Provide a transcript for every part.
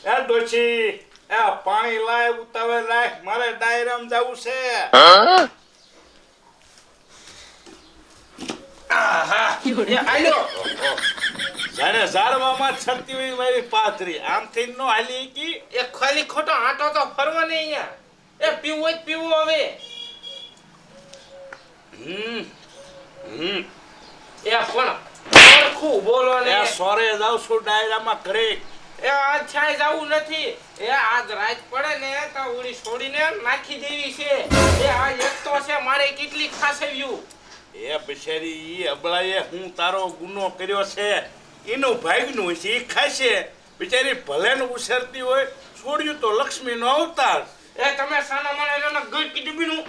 એ ડોશી એ પાણી લાય ઉતાવળ રાખ મારે ડાયરામ જવું છે આહા એ આલ્યો જાણે ઝાડવામાં છરતી હોય મારી પાથરી આમથી નો હાલી કી એ ખાલી ખોટો આટો તો ફરવો ને અહીંયા એ પીવું હોય પીવું હવે એ પણ ઓળખું બોલો ને એ સોરે જાવ છું ડાયરામાં ઘરે એ આજ છાય જાવું નથી એ આજ રાત પડે ને તો ઉડી છોડીને નાખી દેવી છે એ આ એક તો છે મારે કેટલી ખાસવ્યું એ બિચારી ઈ અબળાએ હું તારો ગુનો કર્યો છે એનું ભાગનું છે ઈ ખાશે બિચારી ભલે ને ઉછરતી હોય છોડ્યું તો લક્ષ્મીનો અવતાર એ તમે સાના મને એનો ગટકી ડૂબીનું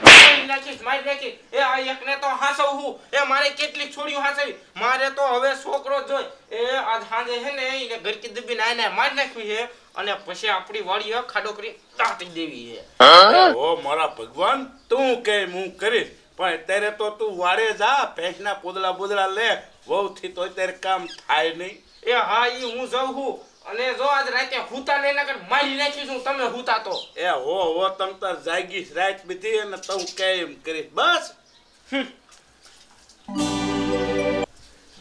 નાખીશ મારી નાખી એ આ એકને તો હાસવ હું એ મારે કેટલી છોડ્યું હાસવી મારે તો હવે છોકરો જોઈ એ આજ હાંજે હે ને એને ગટકી ડૂબીને આને મારી નાખવી છે અને પછી આપણી વાડીએ ખાડો કરી દાટી દેવી છે ઓ મારા ભગવાન તું કે હું કરીશ પણ અત્યારે તો તું વાડે જા ભેંસના પોદળા લે વહુથી તો અત્યારે કામ થાય નહીં એ હા ઈ હું જાઉં છું અને જો આજ રાતે હુતા ને એના કર મારી નાખીશું તમે હુતા તો એ હો તમ તાર જાગીશ રાત બીધી અને તું કેમ કરીશ બસ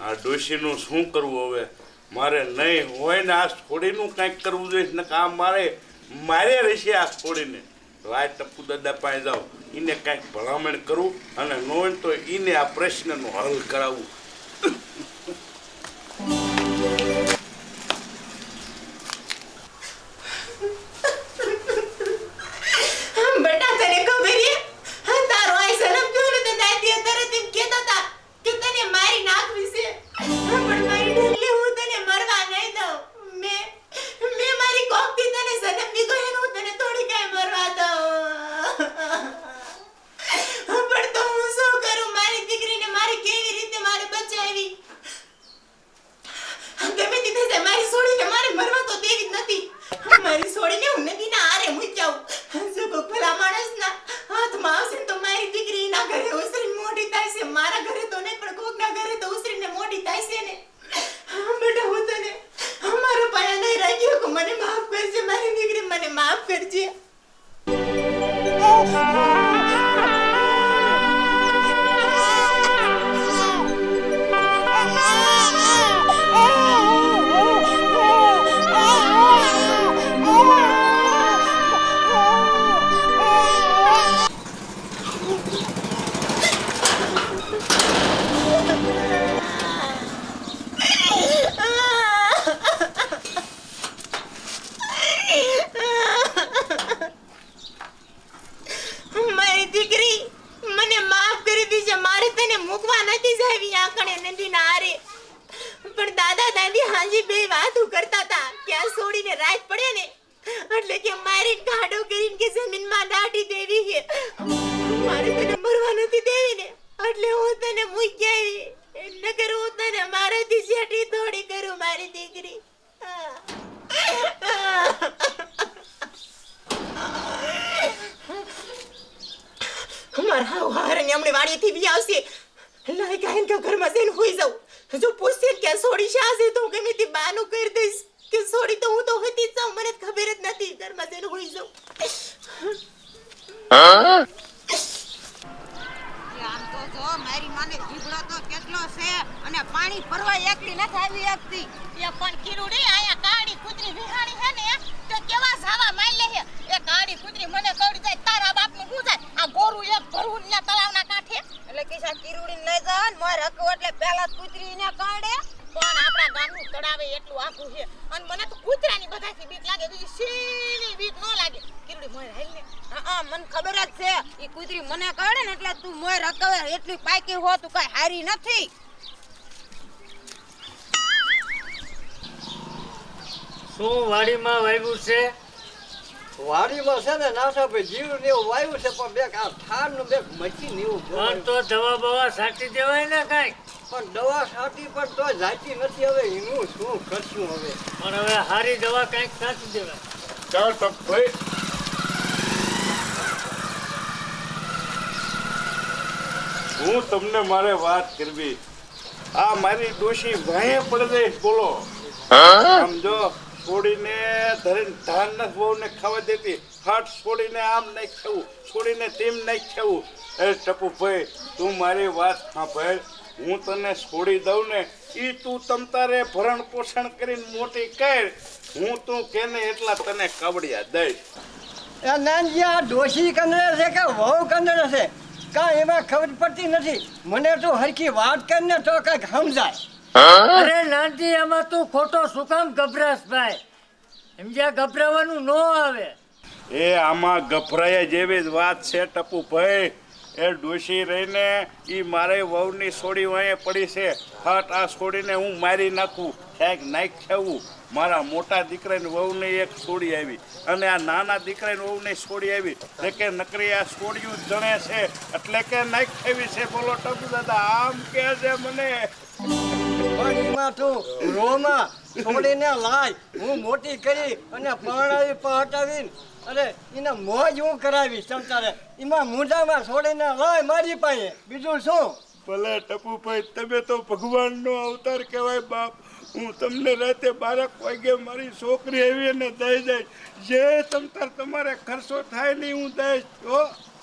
આ ડોશીનું શું કરવું હવે મારે નહીં હોય ને આ છોડીનું કંઈક કરવું જોઈએ ને કામ મારે રહેશે આ છોડીને રાત ટપ્પુ દાદા પાસે જાઉં એને કાંઈક ભલામણ કરું અને ન હોય તો એને આ પ્રશ્નનું હલ કરાવવું બેટા તને ખબર છે તારો આ સનમ જોને તો દાદી તરત એમ કહેતા હતા કે તને મારી નાખવી છે પણ મારી ઢગલી હું તને મરવા નહીં દઉં મે મારી કોકથી તને સનમ દીધો હે હું તને થોડી કાઈ મરવા દઉં પણ તો હું શું કરું મારી દીકરીને મારે કેવી રીતે મારે બચાવી ગમે તે થશે મારી છોડીને મારે મરવા તો દેવી જ નથી મારી છોડીને હું નદીના આરે મૂકી જાઉં જો કોઈ ભલા માણસના હાથમાં આવશે તો મારી દીકરી એના ઘરે ઉસરીને મોટી થાય છે મારા ઘરે તો નહીં પણ કોકના ઘરે તો ઉસરીને મોટી થાય છે ને બેટા હું તને મારો પાયા નહીં રાખ્યો કે મને માફ કરજે મારી દીકરી મને માફ કરજે મારી દીકરી મને માફ કરી દીજે મારે તને મૂકવા નથી જાવી આંકણે નદીના આરે પણ દાદા દાદી હાજી બે વાતો કરતા હતા કે આ છોડીને રાત પડે ને એટલે કે મારી ગાડો કરીને કે જમીનમાં દાટી દેવી છે મારે તને મરવા નથી દેવી ને એટલે હું તને મૂકી આવી નકર હું તને મારાથી જેટી થોડી કરું મારી દીકરી મારા હારે ને હમણે વાડીથી બી આવશે લાય કાઈન કે ઘરમાં જઈને હોઈ જાઉં જો પૂછશે કે સોડી શાસે તો ગમે તે બાનું કરી દઈશ કે સોડી તો હું તો હતી જ જાઉં મને ખબર જ નથી ઘરમાં જઈને હોઈ જાઉં આમ તો જો મારી માને જીબડો તો કેટલો છે અને પાણી ભરવા એકલી ન થાવી એકતી એ પણ કીરુડી આયા કાડી કૂતરી વિહાણી છે ને તો કેવા સાવા માર લે છે એ કાડી કૂતરી મને કવડી જાય તારા બાપનું હું જાય આ ગોરું એક ભરવું ને તળાવના કાંઠે એટલે કિસા કીરુડી લઈ જાવ ને મોર હકો એટલે પહેલા કૂતરીને કાઢે પણ આપણા ગામનું તળાવે એટલું આખું છે અને મને તો કૂતરાની બધાથી બીક લાગે બીજી સીની બીક ન લાગે કીરુડી મોર હાલ ને હા મને ખબર જ છે ઈ કૂતરી મને કાઢે ને એટલે તું મોર હકવે એટલી પાકી હો તું કઈ હારી નથી શું વાડીમાં વાવ્યું છે વાડીમાં છે ને નાસા ભાઈ જીરું ને એવું વાવ્યું છે પણ બે આ ઠાર નું બે મશીન એવું પણ તો દવા બવા છાંટી દેવાય ને કાંઈક પણ દવા છાંટી પણ તો જાતી નથી હવે એનું શું કરશું હવે પણ હવે હારી દવા કાંઈક છાંટી દેવાય ચાલ ટપભાઈ હું તમને મારે વાત કરવી આ મારી ડોશી વાહે પડે બોલો સમજો છોડીને ધરીને ધાન નથી વહુને ખાવા દેતી. હાટ છોડીને આમ નહીં ખાવું, છોડીને તેમ નહીં ખાવું. એ ટપુભાઈ, તું મારી વાત સાંભળ. હું તને છોડી દઉં ને એ તું તમ તારે ભરણ પોષણ કરીને મોટી કર. હું તું કેને એટલા તને કવડિયા દઈશ. એ નાનજી આ ડોશી કંદરે છે કે વહુ કંદરે છે કાંઈ એમાં ખબર પડતી નથી. મને તો હરખી વાત કરીને તો કંઈક સમજાય. અરે નાનજી એમાં તું ખોટો શું કામ ગભરાશ ભાઈ? સમજ્યા, ગભરાવાનું ન આવે. એ આમાં ગભરાયા જેવી જ વાત છે ટપુભાઈ. એ ડોશી રહીને એ મારે વહુની છોડી વાંહે પડી છે. હટ આ છોડીને હું મારી નાખું, ક્યાંક નાખ ખાવું. મારા મોટા દીકરાની વહુને એક છોડી આવી અને આ નાના દીકરાની વહુને છોડી આવી એટલે કે નકરી આ છોડિયું જણે છે એટલે કે નાખ ખાવી છે. બોલો ટપુ દાદા, આમ કે છે મને. પણ એમાં તું રોમાં છોડીને લાય. હું મોટી કરી અને પરણાવી પહટાવીને અરે એને મોજ હું કરાવીશ તમતારે. એમાં મુંડામાં છોડીને લાય મારી પાસે. બીજું શું? ભલે ટપુભાઈ, તમે તો ભગવાનનો અવતાર કહેવાય બાપ. હું તમને રાતે 12 વાગે મારી છોકરી આવી ને દઈ દઈશ. જે તમતાર તમારે ખર્ચો થાય નહીં હું દઈશ.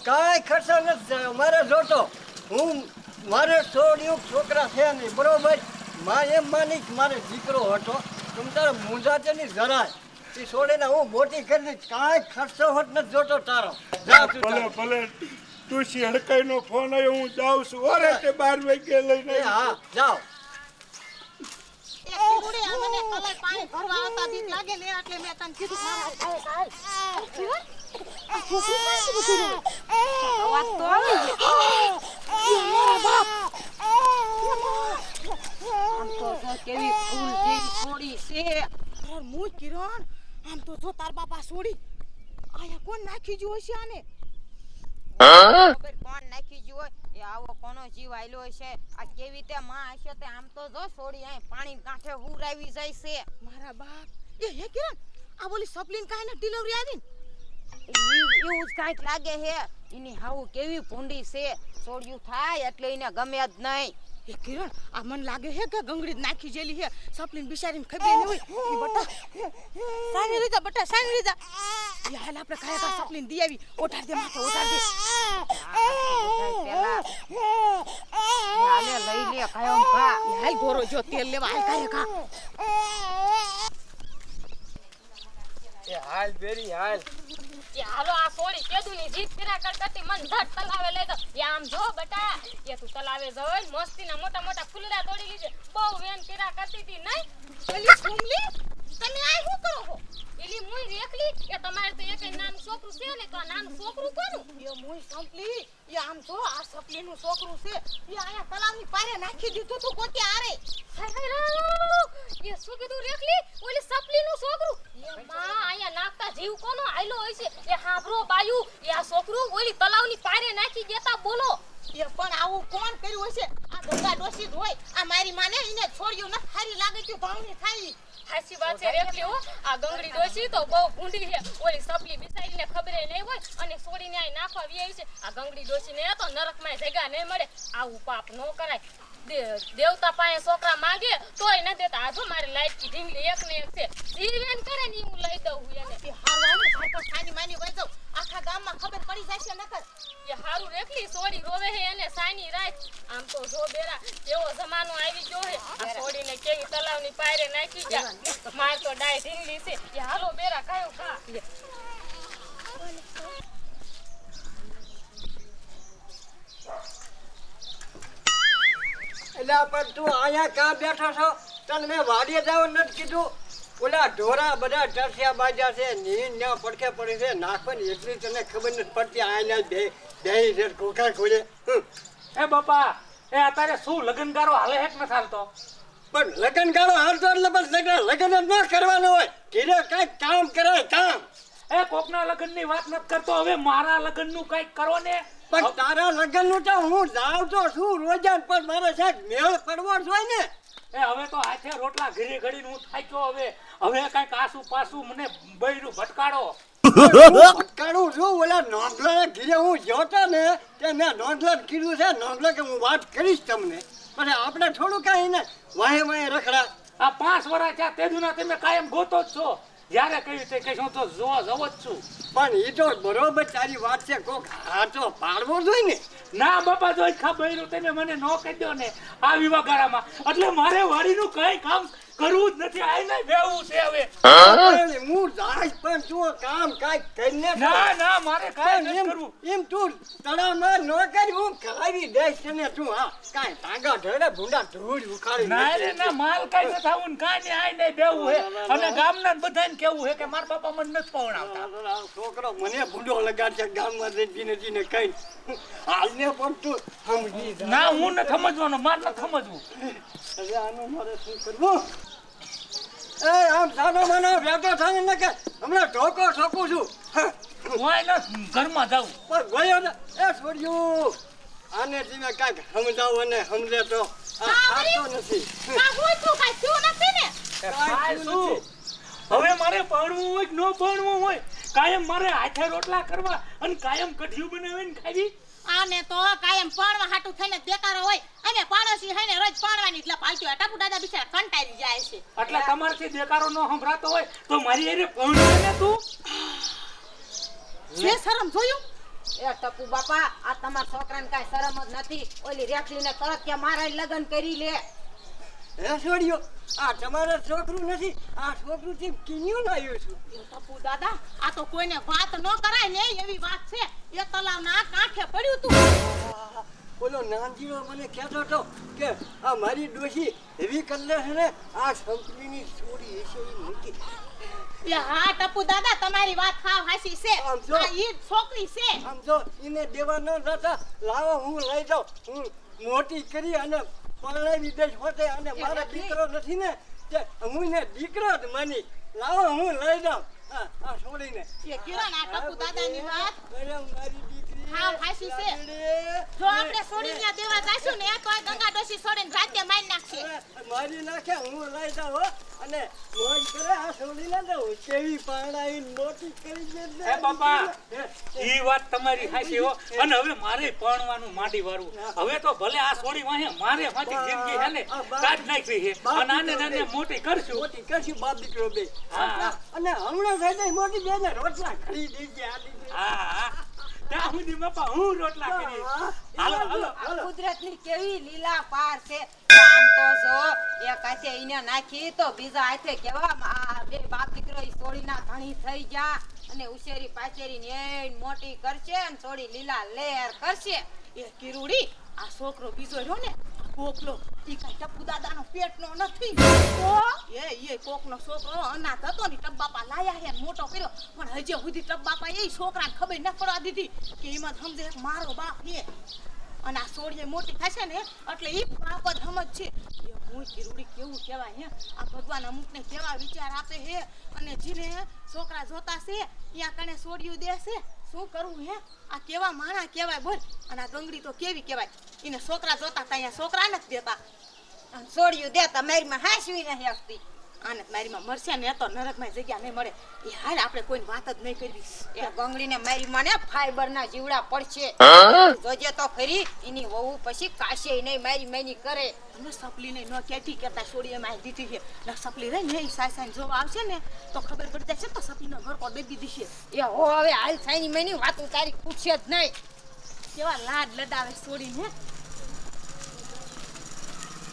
કાંઈ ખર્ચો નથી મારે જોતો. હું મારે છોડ્યું છોકરા છે નહીં બરોબર. માં એમ માની કે મારે દીકરો હતો. તમે તારે મૂંઝાતે નહીં જરાય. એ છોડીને હું મોટી કરી દઈશ. કાંઈ ખર્ચો હોત નથી જોતો તારો. જા તું ભલે તારે. ભલે તુસી હડકાઈનો ફોન આવ્યો, હું જાઉં છું. અરે તે 12 વાગે લઈને એ હા જાઓ. એ કીધું આ મને કલાઈ પાણી ભરવા આવતા બીક લાગે ને એટલે મેં તને કીધું મારા અવાજ તો આમ તો જો કેવી ફૂલ જેવી છોડી છે. મુજ કિરણ આમ તો જો તાર બાપા છોડી આયા કોણ નાખી જો છે આને? ખબર કોણ નાખી જો એ આવો કોનો જીવ આયલો છે? આ કેવી તે માં હશે તે આમ તો જો છોડી આ પાણી કાંઠે હુરાવી જાય છે. મારા બાપ એ હે કિરણ આ બોલી સપ્લિન કાઈને ડિલિવરી આવી એવું જ કાંઈક લાગે હે. એની હાવ કેવી ભૂંડી છે. છોડ્યું થાય એટલે એને ગમે જ નહીં. એ કિરણ આ મન લાગે હે કે ગંગડી નાખી જેલી હે. સપ્લિન બિચારીને ખબર નહીં હોય. એ બટા સાની રીતા બટા સાની રીતા એ હાલ આપણે કાયા કા સપ્લિન દી આવી. ઓઠાર દે માથે ઓઠાર દે. હાલે લઈ લે કાયમ કા. એ હાલ ગોરો જો તેલ લેવા હાલ કાયા કા. એ હાલ બેરી હાલ. કે હાલો આ સોડી કેદુની જીત ફેરા કરતી મન ધટ તલાવે લઈ દો. એ આમ જો બટા, એ તું તલાવે જોઈ મસ્તીના મોટા મોટા ફૂલડા તોડી લીધે. બહુ વેન ફેરા કરતી હતી નહીં? પેલી સુમલી તમે આ શું કરો છો? એલી મુઈ રેખલી એ તમારે તો એક નાનું છોકરું છે ને, તો આ નાનું છોકરું કોનું? એ મુઈ સંપલી એ આમ જો આ સપલીનું છોકરું છે. એ આયા તલાવની પારે નાખી દીધું તું કોટી આરે. એ શું કીધું રેખલી? ઓલી સપલીનું છોકરું? એ માં આયા નાખતા જીવ કોનો આયલો હોય છે? એ હાબરો બાયુ એ આ છોકરું ઓલી તલાવની પારે નાખી દેતા બોલો. એ પણ આવું કોણ કર્યું હશે? આ ગંગા ડોશી જ હોય. આ મારી માને એને છોડ્યું ન હારી લાગે કે ભાવની ખાઈ. હાચી વાત છે રેખલી હો. આ ગંગડી ડોશી તો બહુ ભૂંડી છે. ઓલી સપલી બિસાડીને ખબરે નહીં હોય અને છોડીને આ નાખવા આવી છે. આ ગંગડી ડોશીને તો નરકમાં જગ્યા નહીં મળે. આવું પાપ ન કરાય. દેવતા પાસે છોકરા માંગે તોય ન દેતા. આ જો મારી લાઈટની ઢીંગલી એક ને એક છે. જીવેન કરે ને હું લઈ દઉં હું એને. એ હારવાની ભાઈ સાની માની વઈ જાવ. આખા ગામમાં ખબર પડી જશે નકર. એ હારું રેખલી સોડી રોવે હે એને સાની રાત. આમ તો જો બેરા કેવો જમાનો આવી ગયો હે. આ સોડીને કેવી તલાવની પાયરે નાખી જા. માર તો ડાય ઢીંગલી છે. એ હાલો બેરા કાયો ખા. એટલે પણ તું અહીંયા કાં બેઠો છો? તને મેં વાડીએ જવાનું નથી કીધું? ઓલા ઢોરા બધા ટરસ્યા બાજા છે, નીંદ ને પડખે પડી છે, નાખવાની એટલી તને ખબર નથી પડતી. આયલા બે છે કોકા ખોલે. એ બાપા, એ અત્યારે શું લગનગારો હાલે હેક ન હાલતો? પણ લગન ગાળો હાલતો એટલે બસ લગન જ ન કરવાનું હોય. ધીરે કઈક કામ કરાય કામ. એ કોકના લગનની વાત નથી કરતો, હવે મારા લગનનું કઈક કરો ને. પણ તારા લગનનું તો હું જાઉં તો શું રોજાન, પણ મારે સાહેબ મેળ પડવો જ હોય ને. એ હવે તો હાથે રોટલા ઘડી ઘડીને હું થાક્યો. હવે કઈક આસુ પાસું મને બૈરું ભટકાડો. ભટકાડું છું? ઓલા નોંધલા ઘીરે હું જોતો ને તે મેં નોંધલા કીધું છે. નોંધલા કે હું વાત કરીશ તમને, પણ આપણે થોડું કાંઈ ને વાહે વાહે રખડા. આ 5 વર્ષ થયા તેદુના તમે કાયમ ગોતો જ છો. જ્યારે કહ્યું તે કહેશું તો જોવા જવો જ છું. પણ એ તો બરોબર તારી વાત છે, કોક હાથો પાડવો જોઈએ ને. ના બાપા જો ખબર તમે મને ન કહી દો ને આ વિવાગાળામાં એટલે મારે વાડીનું કઈ કામ કરવું જ નથી. આઈને બેવું છે હવે. અરે હું જાય પણ તું કામ કાંઈક કરીને ના ના મારે કાંઈ નથી કરવું. એમ તું તળાવમાં ન કરી હું કરાવી દઈશ ને તું હા કાંઈ ટાંગા ઢળે ભૂંડા ધૂળ ઉખાડી ના રે ના માલ કાંઈ નથી આવું ને કાંઈ નહીં આઈને બેવું હે અને ગામના બધાને કેવું હે કે મારા બાપા મને નથી પવડાવતા. છોકરો મને ભૂંડો લગાડશે ગામમાં જીને કઈ હાલને પણ તું સમજી જા. ના હું નથી સમજવાનો મારે નથી સમજવું. હવે આનું મારે શું કરવું? એ આમ સાનો માનો બેઠો થાય ને કે હમણાં ઢોકો ઠોકું છું. હું આઈને ઘરમાં જાઉં. પણ ગયો ને એ છોડ્યું આને તમે કાંઈક સમજાવો ને સમજે તો આ ખાતો નથી. કા હું છું કાઈ થયું નથી ને કાંઈ શું? હવે મારે ભણવું હોય કે ન ભણવું હોય કાયમ મારે હાથે રોટલા કરવા અને કાયમ કઢિયું બનાવીને ખાવી. આને તો કાયમ પાણવા હાટું થઈને દેકારો હોય અને પાડોશી હઈને રોજ પાણવાની એટલે પાલતું ટપુ દાદા બિચારા કંટાળી જાય છે. એટલે તમારથી દેકારો ન સંભળાતો હોય તો મારી એરે ભણવું ને તું. જે શરમ જોયું? એ ટપુ બાપા આ તમારા છોકરાને કાંઈ શરમ જ નથી. ઓલી રેખલીને તરત કે મારા લગ્ન કરી લે. હે છોડ્યો આ તમારે છોકરું નથી આ છોકરું થી કિન્યું લાવ્યું છું. એ ટપુ દાદા આ તો કોઈને વાત ન કરાય ને એવી વાત છે. એ તલાવના કાંઠે પડ્યું તું. બોલો નાનજીનો મને કહેતો હતો કે આ મારી ડોશી એવી કલ્લે છે ને આ સંપલીની છોડી હશે એ મૂકી. એ હા ટપુ દાદા તમારી વાત હાવ હાચી છે. આમ જો. આ ઈ જ છોકરી છે. આમ જો એને દેવા ન જતા લાવો હું લઈ જાઉં હું મોટી કરી અને પરણાવી દઈશ હોતે અને મારો દીકરો નથી ને તે હું ને દીકરો જ માની લાવો હું લઈ જાઉં આ છોડીને. એ કિરણ આ ટપુ દાદાની વાત અરે મારી દીકરી હાવ હાચી છે. જો આપણે છોડીને દેવા જાશું ને તો આ ગંગા ડોશી છોડીને જાતે મારી નાખશે. મારી નાખે હું લઈ જાઉં હો અને મોજ કરે આ છોડીને તો કેવી પરણાવીને મોટી કરી દે. હે બાપા ઈ વાત તમારી સાચી હો અને હવે મારે ભણવાનું માંડી વાળું. હવે તો ભલે આ છોડી વાહે મારે મારી જિંદગી હે ને કાઢ નાખી છે અને આને નાને મોટી કરશું. મોટી કરશું બાપ દીકરો બે. હા. અને હમણાં થઈ જાય મોટી બે ને રોટલા ખરી દેજે આ દીકરી. હા ત્યાં સુધી બાપા હું રોટલા કરી. હાલો હાલો આ કુદરતની કેવી લીલા પાર છે. આમ તો જો એક હાથે ઈને નાખી તો બીજા હાથે કેવા આ બે બાપ દીકરો ઈ સોડીના ધણી થઈ ગયા અને ઉશેરી પાછેરી ને મોટી કરશે અને સોડી લીલા લેર કરશે. એ કિરુડી આ છોકરો બીજો રહ્યો ને કોકલો ઈ કાઈ ટપુ દાદાનો પેટનો નથી. તો એ કોકનો છોકરો અનાથ હતો ને ટપ બાપા લાયા હે મોટો કર્યો પણ હજી સુધી ટપ બાપા એ છોકરાને ખબર ન પડવા દીધી કે એમાં સમજે એક મારો બાપ હે અને આ સોડીએ મોટી થશે ને એટલે ઈ બાપ જ સમજ છે. એ હું કિરુડી કેવું કહેવાય હે આ ભગવાન અમુકને કેવા વિચાર આપે હે અને જીને છોકરા જોતા છે ત્યાં કણે સોડિયું દેશે શું કરવું હે આ કેવા માણા કહેવાય બોલ. અને આ ગંગડી તો કેવી કહેવાય એને છોકરા જોતા ત્યાં છોકરા નથી દેતા. અને સોડિયું દે તો મારીમાં હાંસવી નહીં આપતી. આને મારીમાં મરશે ને તો નરકમાં જગ્યા નહીં મળે. એ હાલ આપણે કોઈ વાત જ નહીં કરવી. એ ગંગડીને મારીમાં ને ફાઈબરના જીવડા પડશે. જોજે તો ખરી એની વહુ પછી કાશે નહીં મારી મારી કરે. અને સપલીને ન કહેતી કેતા છોડી એમાં દીધી છે ને સપલી રહી ને એ સાયસાઈ જોવા આવશે ને તો ખબર પડી જશે તો સપલીનો ઘર પર દઈ દીધી છે. એ હો હવે હાલ સાઈની મની વાતું તારી પૂછશે જ નહીં. કેવા લાડ લડાવે છોડીને